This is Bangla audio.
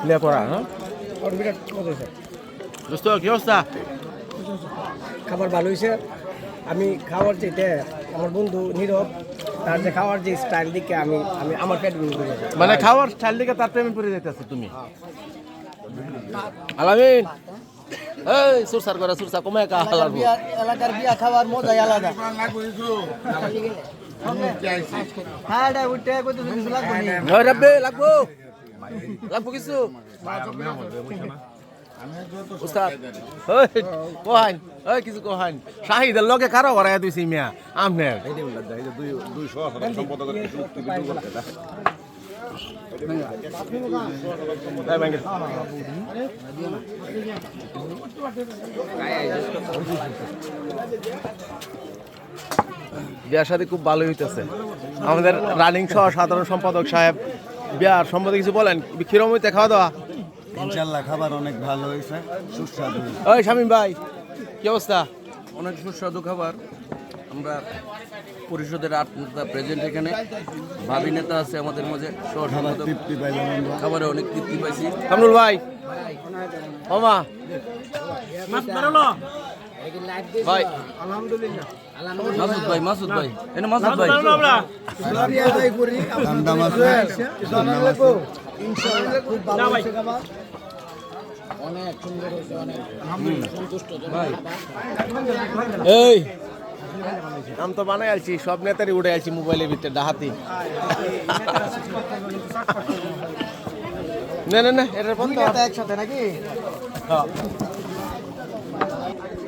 লেপরা হ্যাঁ দোস্ত কি অবস্থা? খাবার ভালো হয়েছে। আমি খাওয়ার যেটা আমার বন্ধু নীরব তার যে খাওয়ার যে স্টাইল দিকে আমি আমি আমার পেট ভরে গেছে। মানে খাওয়ার স্টাইল দিকে তার প্রেমে পড়ে যাইতেছে তুমি। আলামিন এই সুরসার করে সুরসা কমে কা হালার এলাকার বিয়া খাওয়ার মজাই আলাদা। হ্যাঁ এটা উঠে কইতে কিছু লাগবে না। ওই রাব্বে লাগবো লাগবো কিছু উস্তাদ ওই কোহাইন ওই কিছু কোহাইন শাহিদের লগে কারো করায় দিছি মিয়া আমনের বিয়ার সাথে খুব ভালো হইতেছে আমাদের রানিং সহ সাধারণ সম্পাদক সাহেব। বিয়ার সম্বন্ধে কিছু বলেন, কিরম হইতে খাওয়া দাওয়া? ইনশাআল্লাহ খাবার অনেক ভালো হয়েছে, সুস্বাদু। ওই শামীম ভাই কি অবস্থা? অনেক সুস্বাদু খাবার। আমরা পরিষদের ৮ নেতা প্রেজেন্ট এখানে, ভাবি নেতা আছে আমাদের মাঝে, খাবার তৃপ্তি পাইলাম আমরা। খাবারে অনেক তৃপ্তি পাইছি। কামরুল ভাই ওমা ভাই মাসুদ ভাই এনে মাসুদ ভাই ঠান্ডা মাছ এই আম তো বানাই আলছি, সব নেতারই উঠে আলছি মোবাইলের ভিতরে ডাহাতি। না না না এটার বন্ধ একসাথে নাকি?